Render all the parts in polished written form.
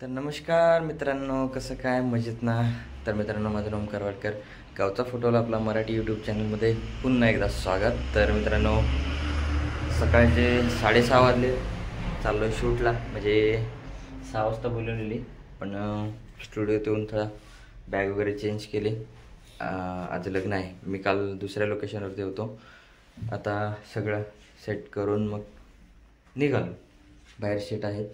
तर नमस्कार मित्रांनो, कसं काय मजेत ना? तर मित्रांनो, माझं नाव करवाडकर, गावचा फोटोला आपला मराठी यूट्यूब चॅनलमध्ये पुन्हा एकदा स्वागत. तर मित्रांनो, सकाळचे 6:30 वाजले, चाललो आहे शूटला. म्हणजे 6 वाजता बोलवलेली, पण स्टुडिओत येऊन थोडा बॅग वगैरे चेंज केली. आज लग्न आहे, मी काल दुसऱ्या लोकेशनवरती होतो. आता सगळं सेट करून मग निघालो. बाहेर सीट आहेत,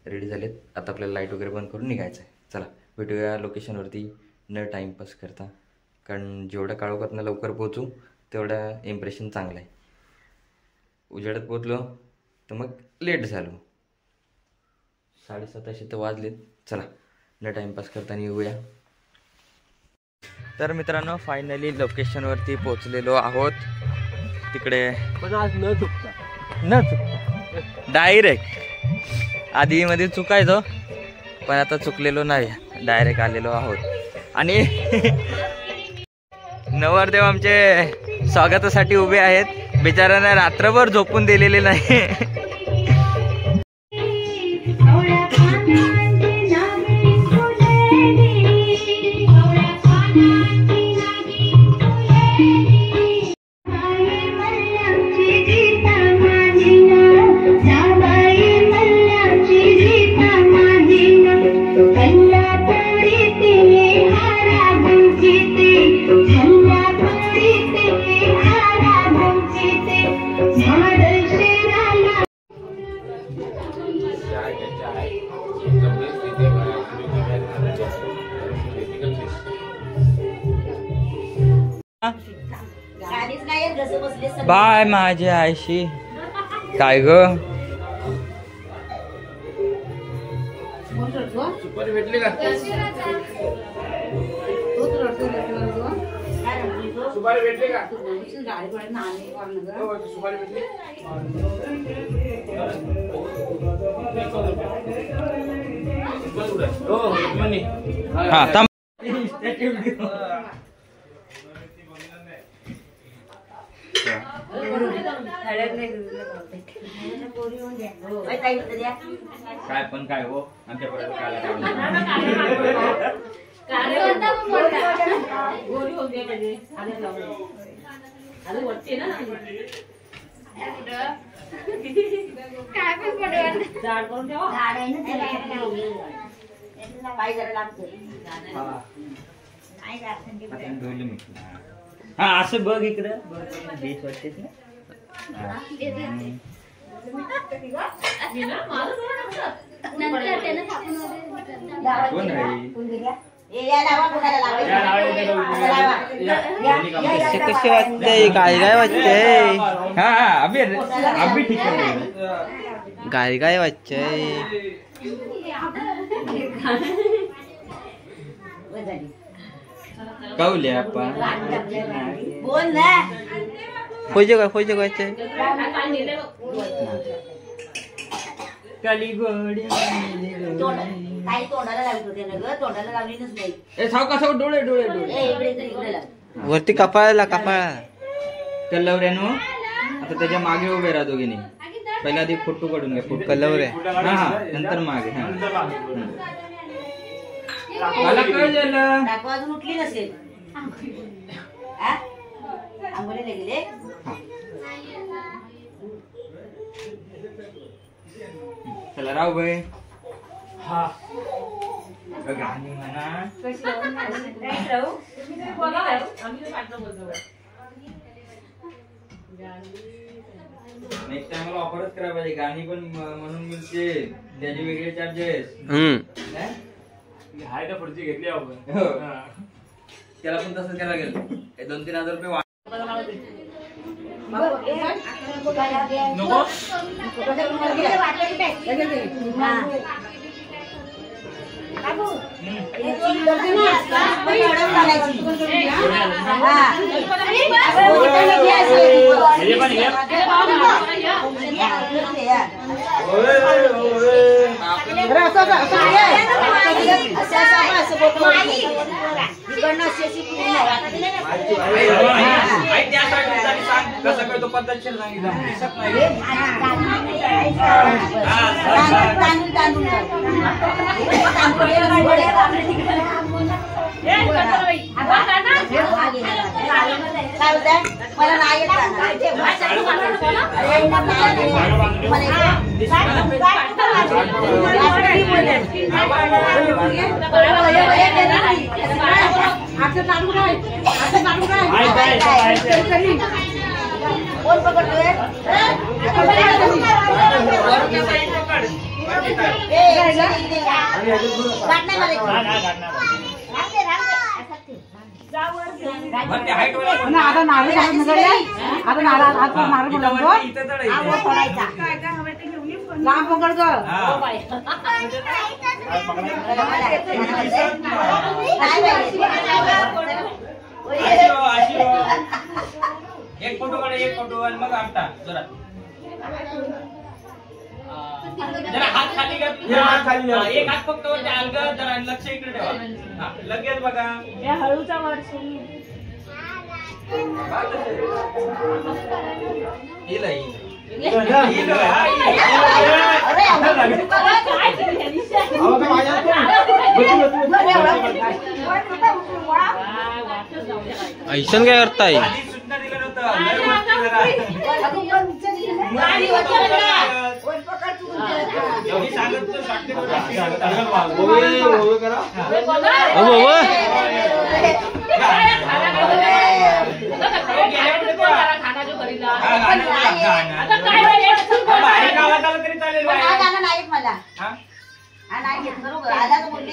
रेडी झालेत. आता आपल्याला लाईट वगैरे बंद करून निघायचं आहे. चला भेटूया लोकेशनवरती न टाईमपास करता, कारण जेवढं काळोखातनं लवकर पोहोचू तेवढं इम्प्रेशन चांगलं आहे. उजेडात पोचलो तर मग लेट झालो. 7:30 तर वाजलेत. चला न टाईमपास करता निघूया. तर मित्रांनो, फायनली लोकेशनवरती पोचलेलो आहोत. तिकडे पण आज न चुकता डायरेक्ट, आधीमध्ये चुकायचो पण आता चुकलेलो नाही, डायरेक्ट आलेलो आहोत. आणि नवरदेव आमचे स्वागतासाठी उभे आहेत. बिचाऱ्यांना रात्रभर झोपून दिलेले नाही. बाय माझी आयशी. काय ग, सुपारी भेटली का? सुपारी भेटली का? सुपारी भेटली. हा थांब. काय पण काय हो, आमच्यापर्यंत हा असं बघ इकडं बीच वाटते ना. कसे वाटते, काय काय वाटते? हा अभी ठीक आहे. काय काय वाटतंय? काऊले आपण बोल ना. होय काय काली गोडी काही तोंडाला लावत होते ना ग, तोंडाला लावलीच नाही. ए सावका साव, डोळे डोळे इकडे वरती कपाळाला कल्लवऱ्यानो. आता त्याच्या मागे उभे राहा दोघींनी. पहिला आधी फोटो काढून घ्या. फोटो कल्लवरे, हा नंतर मागे. हा मला काय झालं, अजून उठली नसेल. आंघोळीला गेले. चला राव भाई. हा गाणी म्हणा. नेक्स्ट टाइम मला ऑफरच करायला पाहिजे. गाणी पण म्हणून मिळते, त्याचे वेगळे चार्जेस. हाय का पुढची घेतली आपण. त्याला पण तसंच करायला गेलं. 2-3 हजार रुपये कसं काय तो पद्धतशीर सांगितलं दिसत नाही. बोलताय मला नाही येत गाणं. अरे नाही कोण पकडतोय आता नारळ आता नारळ लांब पकड एक फोटो काढ एक फोटो आणि मग आपटा जरा जरा हात खाली घ्या एक हात फक्त वरती अलग जरा लक्ष इकडे ठेवा हा लगेच बघा या हळूचा वर्ष ऐसन काय करताय सूचना दिलं नाही मला नाही घेत बरोबर आला तर बोलली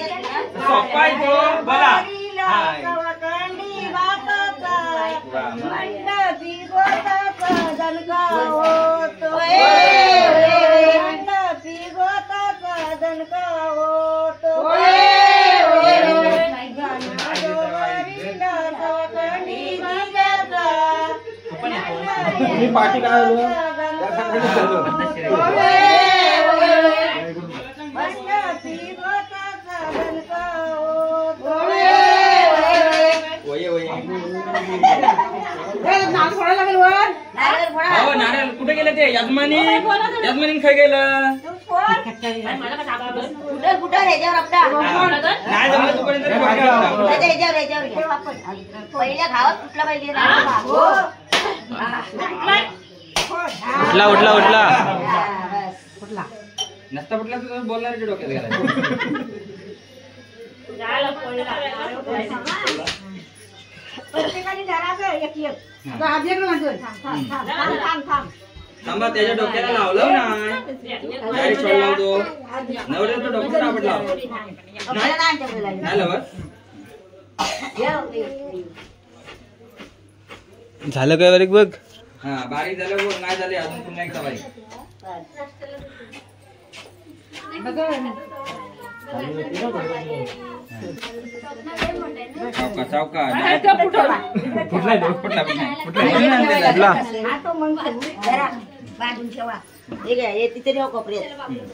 पार्टी नारळ कुठे गेले ते यजमानी खाय गेलं कुठं ह्याच्यावर आपला नाही जमलं तू पहिल्या गावात कुठला पाहिजे उठला उठला उठला नसता पटला तुझं बोलणार की डोक्यात गेला थांबा त्याच्या डोक्याला लावलं ना डायरेक्ट शॉट लावतो नवऱ्याला डोक्याला आपटला नाही लावत झालं काय बारीक बघ हा बारीक झालं बघ नाही झाले अजून पुन्हा एकदा बारीक चौका बांधून ठेवा हे घ्या हे तिथे ठेवा कोपऱ्यात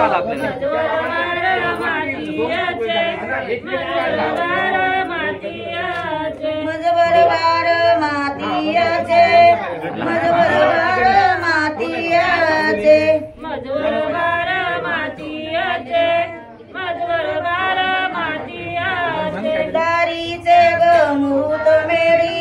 आला आपल्याला मजबरवार मातियाचे मजबरवार मातियाचे मजबरवार मातियाचे मजबरवार मातियाचे दारीचे ग मुहूर्त मेरी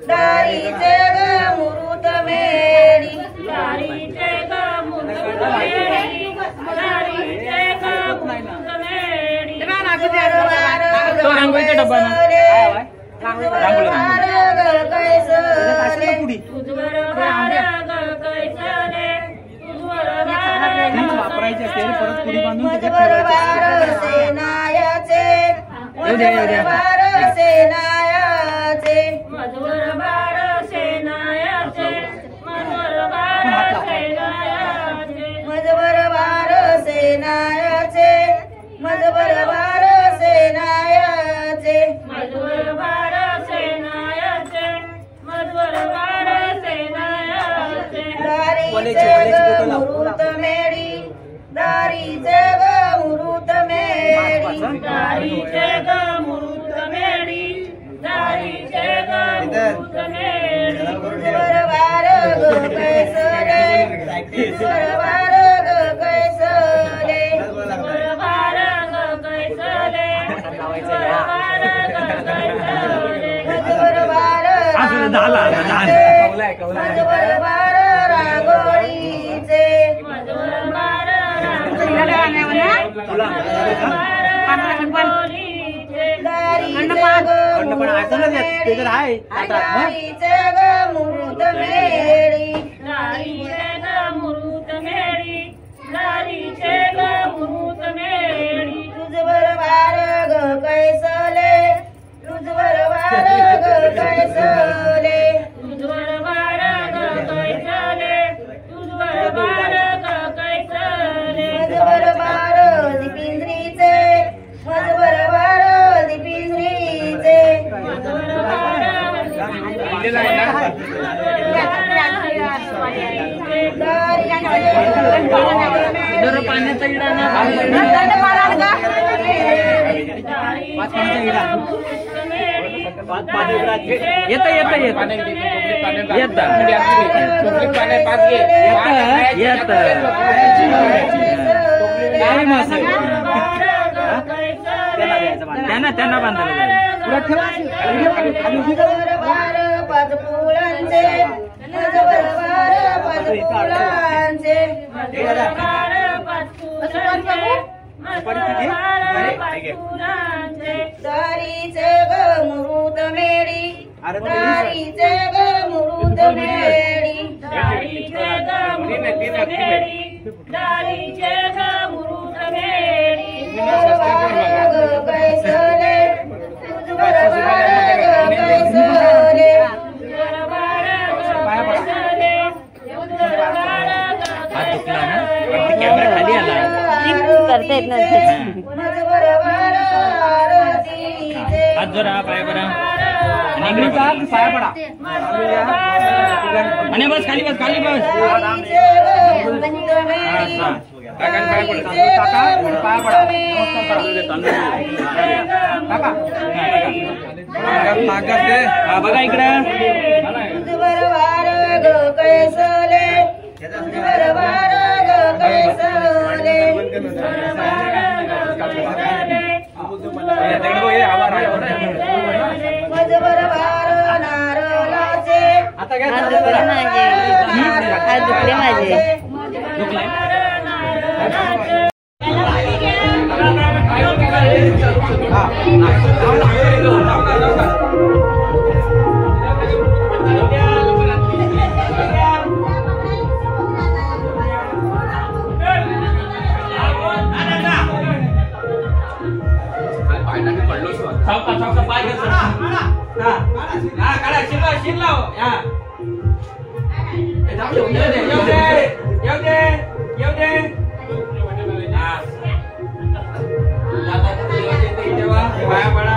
दारीचे ग मुहूर्त मेरी दारीचे ग मुहूर्त मेरी दारीचे ग मुहूर्त मेरी तो रांगोळीचा डब्बा ना मजबरवार ग कैसले तुझवरवार ग कैसले वापरायचे असेल परत पुढे बांधून मजबरवार सेनायाचे मजबरवार सेनायाचे मजबरवार सेनायाचे मजबरवार सेनायाचे मजबरवार सेनायाचे मजबरवार सेनायाचे मजबरवार सेनायाचे मजबरवार सेनायाचे दारीचे ग मुहूर्त मेरी दारीचे ग मुहूर्त मेरी दारीचे ग मुहूर्त मेरी दारीचे ग मुहूर्त मेरी मजबरवार ग कैसले मजबरवार ग कैसले मजबरवार ग कैसले मजबरवार ग कैसले मजबरवार मजबरवार रांगोळीचे मजबरवार दारीचे ग मुहूर्त मेरी दारीचे ग मुहूर्त मेरी दारीचे ग मुहूर्त मेरी तुझबरवार ग कैसले तुझबरवार ग कैसले तुझवरवार ग कैसले तुझवरवार ग कैसले मजबरवार दिपिंद्रीचे मजबरवार दिपिंद्रीचे पाण्याचा इडा ना येत त्यांना बांधायला मजबरवार पाच फुलांचे मजबरवार पाच फुलांचे दारीचे ग मुहूर्त मेरी दारीचे ग मुहूर्त मेरी दारीचे ग मुहूर्त मेरी दारीचे ग मुहूर्त मेरी मजबरवार ग कैसले तुझबरवार ग कैसले तुझवरवार ग कैसले तुझवरवार ग कैसले कॅमेरा खाली आला करतायत ना मजबरवार आरतीचे हात जोरा पाय बरा आणि इकडे पाय पडा आणि बस खाली बस दारीचे ग मुहूर्त मेरी दारीचे ग मुहूर्त मेरी बघा इकडे तुझबरवार ग कैसले तुझबरवार ग कैसले मजबरवार नारळाचे चौका पाय घे काढा शिरला येऊ दे पाया पडा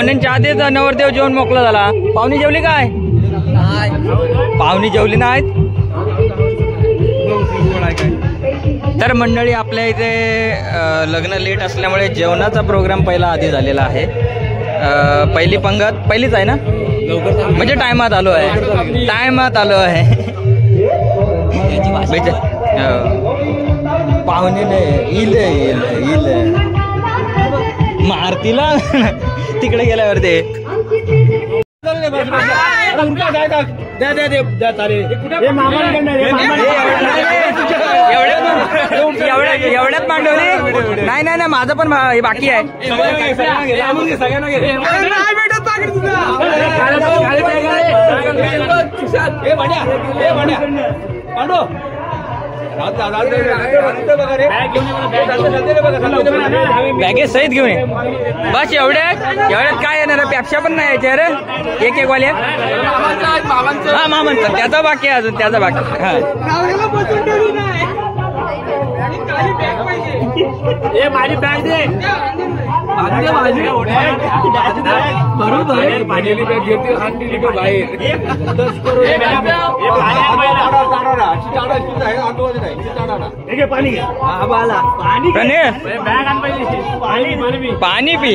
पाहुण्यांच्या आधीच नवरदेव जेवण मोकळा झाला. पाहुणी जेवली काय? पाहुणी जेवली नाहीत. तर मंडळी आपल्या इथे लग्न लेट असल्यामुळे जेवणाचा प्रोग्राम पहिला आधी झालेला आहे. पहिली पंगत पहिलीच आहे ना, म्हणजे टायमात आलो आहे. पाहुणे इल मारतीला तिकडे गेल्यावरती एवढ्यात मांडवली नाही नाही माझं पण बाकी आहे. बॅगे सहित घेऊन ये. बस एवढ्यात काय येणार? पेप्स्या पण नाही याच्या रे एक वाल्या. हा मामांचा त्याचा बाकी आहे अजून, त्याचा बाकी. माझी बॅग दे. पाणी पी.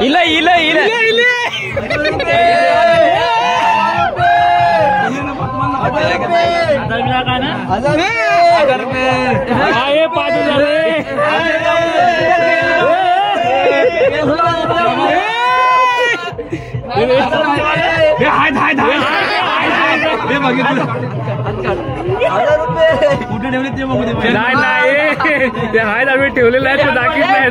इला इला इला आम्ही ठेवलेलं आहे, दाखीत नाही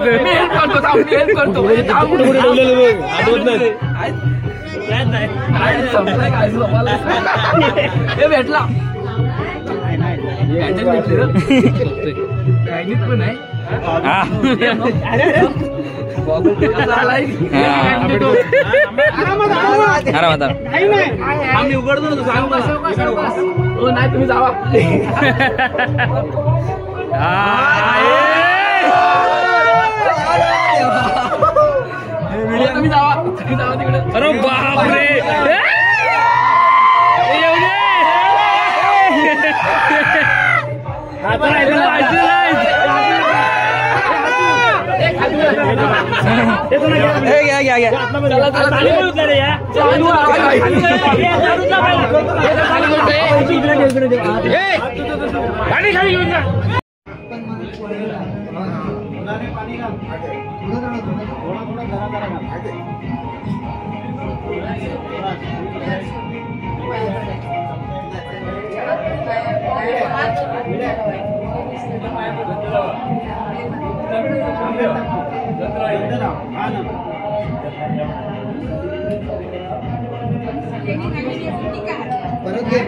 भेटला पण आहे. आम्ही उघडतो सांग मला. नाही तुम्ही जावा. तुम्ही जावा तिकडे. अरे बापरे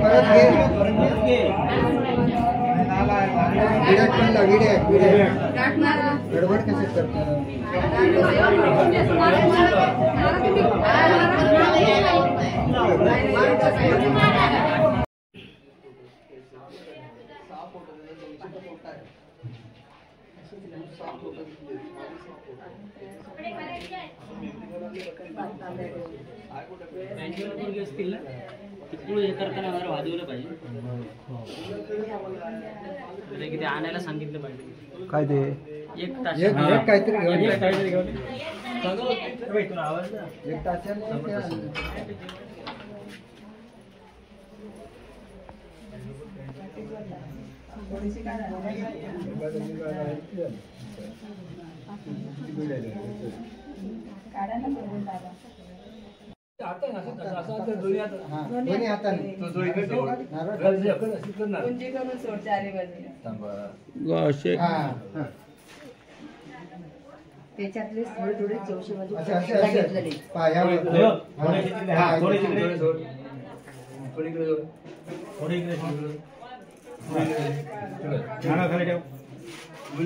परत घे गडबड कशात करतो. असतील ना तिकडून हे करताना जरा वाजवलं पाहिजे. किती आणायला सांगितलं पाहिजे. काय ते एक तास काहीतरी घेऊन एक तास त्याच्यातले थोडे थोडे चौशे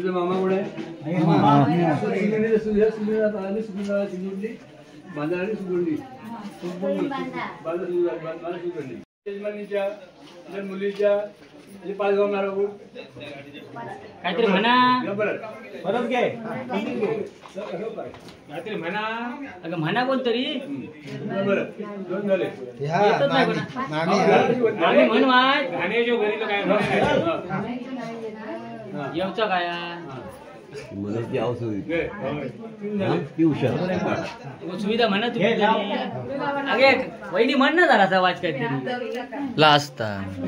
मामा कुठे बांधारी सुगडली मुलीच्या काहीतरी म्हणा परत घे काहीतरी म्हणा अगं म्हणा कोणतरी येतच नाही कोणा. मामी म्हण माय गाण्याच्या घरी काय येऊचा काय सुविधा म्हणा तुम्ही अगे वहिनी म्हण ना जरासा आवाज काहीतरी लास्ट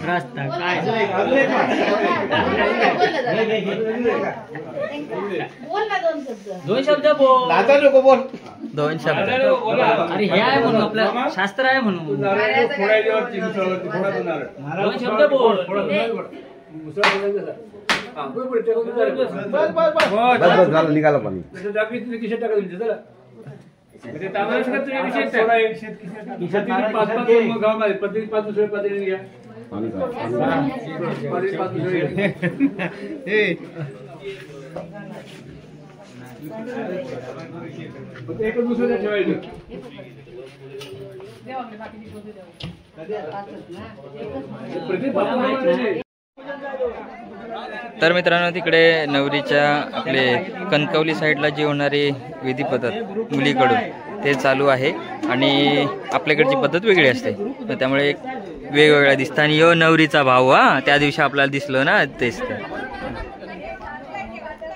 रस्ता काय दोन शब्द बोल दोन शब्द अरे हे आहे म्हणून आपलं शास्त्र आहे म्हणून दोन शब्द बोल निघाला पाणी एकच दुसऱ्या ठेवायचं तर मित्रांनो तिकडे नवरीच्या आपले कणकवली साईडला जी होणारी विधी पद्धत मुलीकडून ते चालू आहे आणि आपल्याकडची पद्धत वेगळी असते तर त्यामुळे एक वेगवेगळ्या दिसतं आणि यो नवरीचा भाऊ हा त्या दिवशी आपल्याला दिसलो ना तेच तर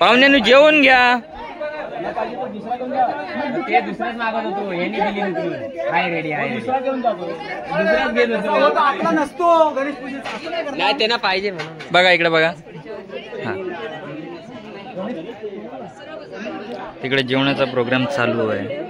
पाहुण्यानं जेवण घ्या ते दुसराच मागत होतो यांनी दिली नव्हती हाय रेडी हाय दुसराच घेत होतो आपला नसतो गणेश पूजेचा नाही त्यांना पाहिजे म्हणून बघा इकडे बघा हा तिकडे जेवणाचा प्रोग्राम चालू आहे